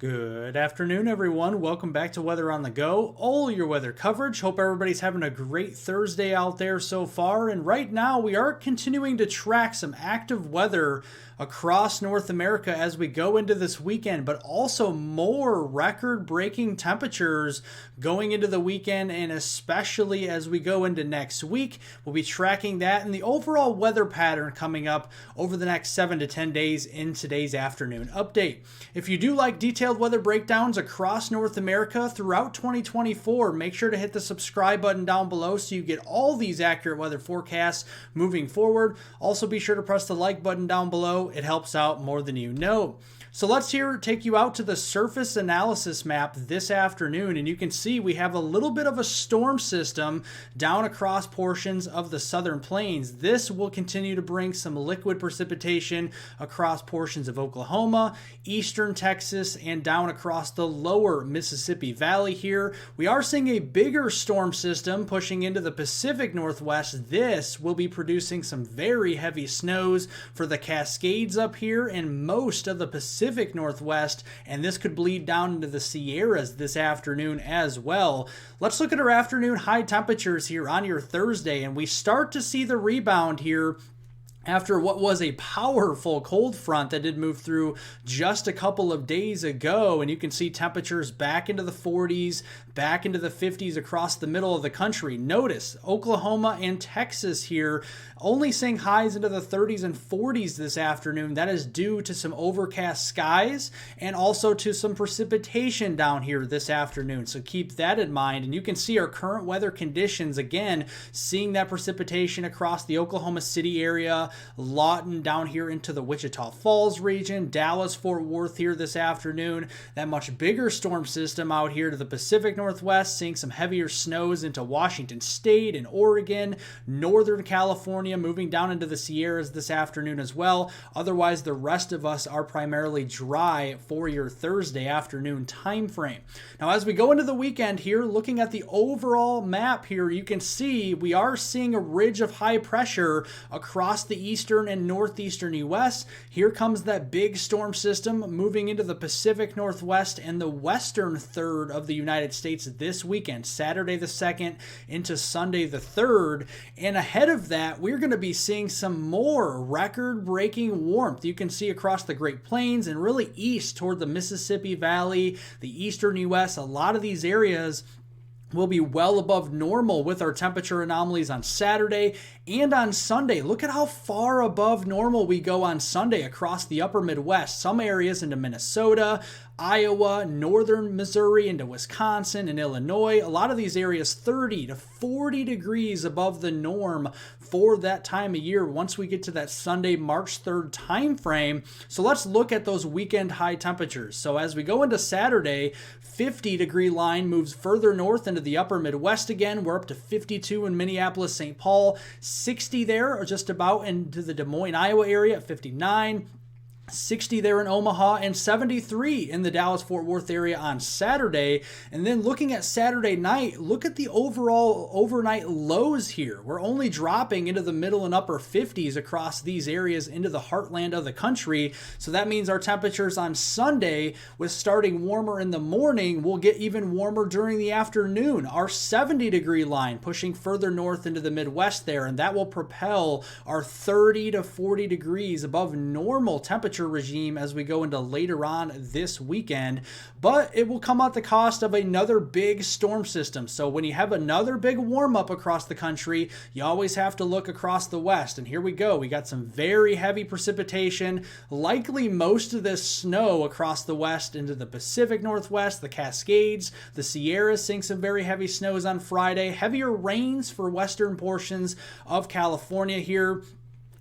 Good afternoon, everyone. Welcome back to Weather on the Go, all your weather coverage. Hope everybody's having a great Thursday out there so far. And right now, we are continuing to track some active weather across North America as we go into this weekend, but also more record-breaking temperatures going into the weekend, and especially as we go into next week. We'll be tracking that and the overall weather pattern coming up over the next 7 to 10 days in today's afternoon update. If you do like detailed weather breakdowns across North America throughout 2024, make sure to hit the subscribe button down below so you get all these accurate weather forecasts moving forward. Also, be sure to press the like button down below. It helps out more than you know. So let's take you out to the surface analysis map this afternoon, and you can see we have a little bit of a storm system down across portions of the southern plains. This will continue to bring some liquid precipitation across portions of Oklahoma, eastern Texas, and down across the lower Mississippi Valley here. We are seeing a bigger storm system pushing into the Pacific Northwest. This will be producing some very heavy snows for the Cascades up here and most of the Pacific Northwest, and this could bleed down into the Sierras this afternoon as well. Let's look at our afternoon high temperatures here on your Thursday, and we start to see the rebound here after what was a powerful cold front that did move through just a couple of days ago. And you can see temperatures back into the 40s, back into the 50s across the middle of the country. Notice Oklahoma and Texas here only seeing highs into the 30s and 40s this afternoon. That is due to some overcast skies and also to some precipitation down here this afternoon. So keep that in mind. And you can see our current weather conditions, again, seeing that precipitation across the Oklahoma City area, Lawton down here into the Wichita Falls region, Dallas, Fort Worth here this afternoon. That much bigger storm system out here to the Pacific Northwest, seeing some heavier snows into Washington State and Oregon, Northern California, moving down into the Sierras this afternoon as well. Otherwise, the rest of us are primarily dry for your Thursday afternoon time frame. Now, as we go into the weekend here, looking at the overall map here, you can see we are seeing a ridge of high pressure across the eastern and northeastern U.S. Here comes that big storm system moving into the Pacific Northwest and the western third of the United States this weekend, Saturday the 2nd into Sunday the 3rd. And ahead of that, we're going to be seeing some more record-breaking warmth. You can see across the Great Plains and really east toward the Mississippi Valley, the eastern U.S., a lot of these areas will be well above normal with our temperature anomalies on Saturday and on Sunday. Look at how far above normal we go on Sunday across the upper Midwest. Some areas into Minnesota, Iowa, northern Missouri, into Wisconsin and Illinois. A lot of these areas 30 to 40 degrees above the norm for that time of year once we get to that Sunday, March 3rd time frame. So let's look at those weekend high temperatures. So as we go into Saturday, 50-degree line moves further north into the upper Midwest again. We're up to 52 in Minneapolis, St. Paul, 60 there, or just about into the Des Moines, Iowa area at 59. 60 there in Omaha, and 73 in the Dallas-Fort Worth area on Saturday. And then looking at Saturday night, look at the overall overnight lows here. We're only dropping into the middle and upper 50s across these areas into the heartland of the country. So that means our temperatures on Sunday, with starting warmer in the morning, will get even warmer during the afternoon. Our 70-degree line pushing further north into the Midwest there, and that will propel our 30 to 40 degrees above normal temperature regime as we go into later on this weekend. But it will come at the cost of another big storm system. So when you have another big warm up across the country, you always have to look across the west. And here we go. We got some very heavy precipitation, likely most of this snow across the west into the Pacific Northwest, the Cascades, the Sierras, seeing some very heavy snows on Friday, heavier rains for western portions of California here.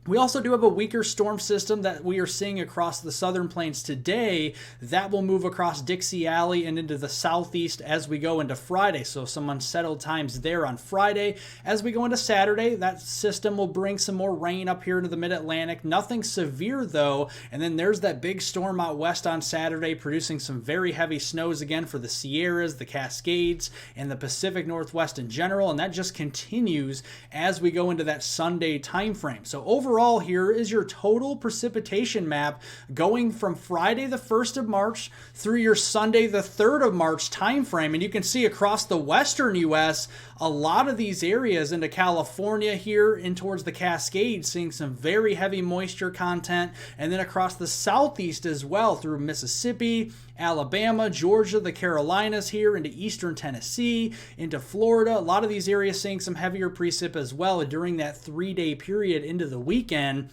We also do have a weaker storm system that we are seeing across the southern plains today that will move across Dixie Alley and into the southeast as we go into Friday. So some unsettled times there on Friday. As we go into Saturday, that system will bring some more rain up here into the mid-Atlantic. Nothing severe though. And then there's that big storm out west on Saturday producing some very heavy snows again for the Sierras, the Cascades, and the Pacific Northwest in general. And that just continues as we go into that Sunday time frame. So overall, overall, here is your total precipitation map going from Friday the 1st of March through your Sunday the 3rd of March time frame. And you can see across the Western U.S., a lot of these areas into California here in towards the Cascades, seeing some very heavy moisture content, and then across the southeast as well through Mississippi, Alabama, Georgia, the Carolinas here into eastern Tennessee, into Florida. A lot of these areas seeing some heavier precip as well during that 3-day period into the weekend.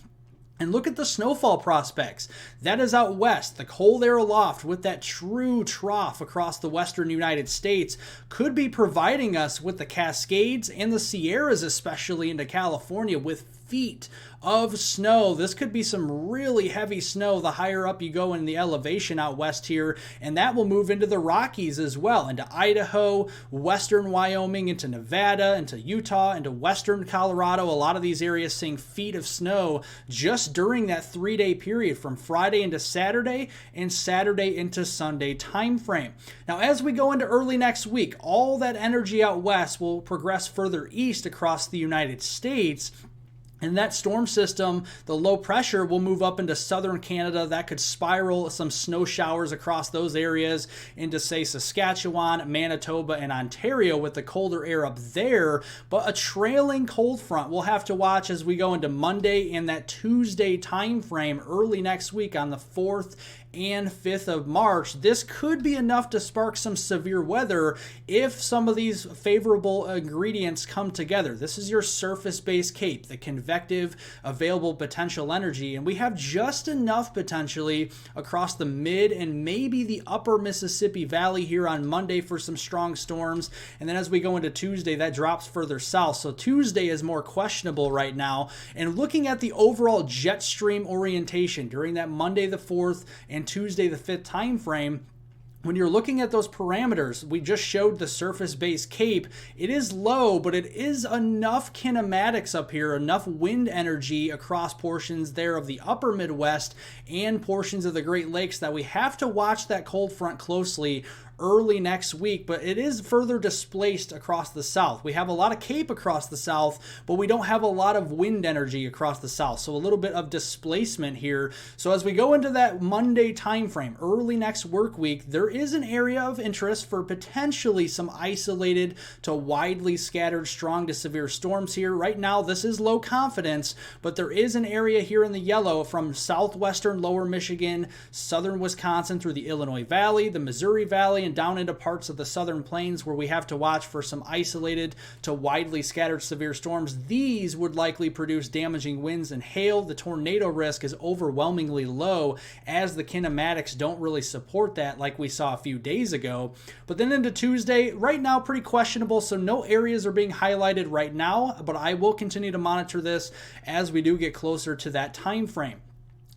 And look at the snowfall prospects. That is out west. The cold air aloft with that true trough across the western United States could be providing us with the Cascades and the Sierras, especially into California, with feet of snow. This could be some really heavy snow the higher up you go in the elevation out west here, and that will move into the Rockies as well, into Idaho, western Wyoming, into Nevada, into Utah, into western Colorado. A lot of these areas seeing feet of snow just during that 3-day period from Friday into Saturday and Saturday into Sunday time frame. Now, as we go into early next week, all that energy out west will progress further east across the United States. And that storm system, the low pressure, will move up into southern Canada. That could spiral some snow showers across those areas into, say, Saskatchewan, Manitoba, and Ontario with the colder air up there. But a trailing cold front we'll have to watch as we go into Monday and that Tuesday time frame early next week on the 4th and 5th of March. This could be enough to spark some severe weather if some of these favorable ingredients come together. This is your surface-based CAPE, the convective available potential energy, and we have just enough potentially across the mid and maybe the upper Mississippi Valley here on Monday for some strong storms, and then as we go into Tuesday, that drops further south. So Tuesday is more questionable right now, and looking at the overall jet stream orientation during that Monday the 4th and Tuesday the 5th time frame, when you're looking at those parameters, we just showed the surface-based CAPE. It is low, but it is enough kinematics up here, enough wind energy across portions there of the upper Midwest and portions of the Great Lakes that we have to watch that cold front closely early next week, but it is further displaced across the south. We have a lot of CAPE across the south, but we don't have a lot of wind energy across the south, so a little bit of displacement here. So as we go into that Monday time frame, early next work week, there is an area of interest for potentially some isolated to widely scattered strong to severe storms here. Right now, this is low confidence, but there is an area here in the yellow from southwestern lower Michigan, southern Wisconsin through the Illinois Valley, the Missouri Valley, and down into parts of the southern plains where we have to watch for some isolated to widely scattered severe storms. These would likely produce damaging winds and hail. The tornado risk is overwhelmingly low as the kinematics don't really support that like we saw a few days ago. But then into Tuesday, right now pretty questionable, so no areas are being highlighted right now, but I will continue to monitor this as we do get closer to that time frame.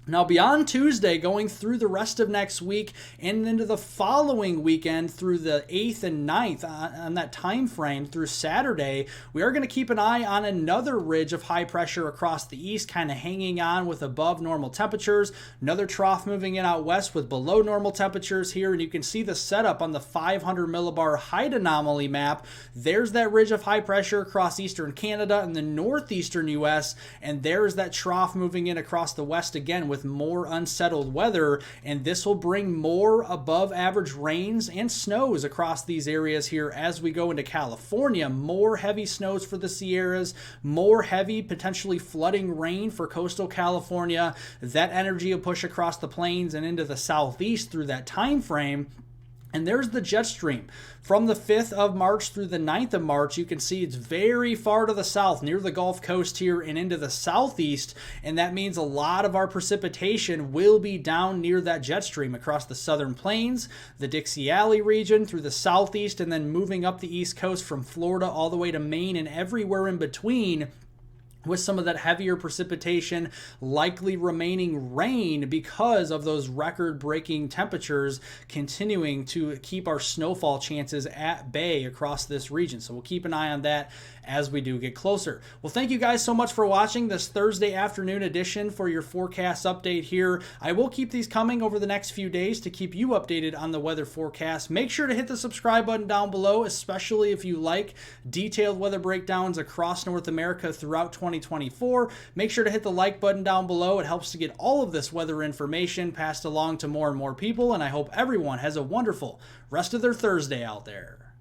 Now, beyond Tuesday, going through the rest of next week and into the following weekend through the 8th and 9th on that time frame through Saturday, we are going to keep an eye on another ridge of high pressure across the east, kind of hanging on with above normal temperatures. Another trough moving in out west with below normal temperatures here, and you can see the setup on the 500 millibar height anomaly map. There's that ridge of high pressure across eastern Canada and the northeastern U.S., and there's that trough moving in across the west again with more unsettled weather, and this will bring more above average rains and snows across these areas here as we go into California. More heavy snows for the Sierras, more heavy potentially flooding rain for coastal California. That energy will push across the plains and into the southeast through that time frame. And there's the jet stream. From the 5th of March through the 9th of March, you can see it's very far to the south, near the Gulf Coast here and into the southeast, and that means a lot of our precipitation will be down near that jet stream across the southern plains, the Dixie Alley region, through the southeast, and then moving up the east coast from Florida all the way to Maine and everywhere in between, with some of that heavier precipitation likely remaining rain because of those record-breaking temperatures continuing to keep our snowfall chances at bay across this region. So we'll keep an eye on that as we do get closer. Well, thank you guys so much for watching this Thursday afternoon edition for your forecast update here. I will keep these coming over the next few days to keep you updated on the weather forecast. Make sure to hit the subscribe button down below, especially if you like detailed weather breakdowns across North America throughout 2020. 2024. Make sure to hit the like button down below. It helps to get all of this weather information passed along to more and more people, and I hope everyone has a wonderful rest of their Thursday out there.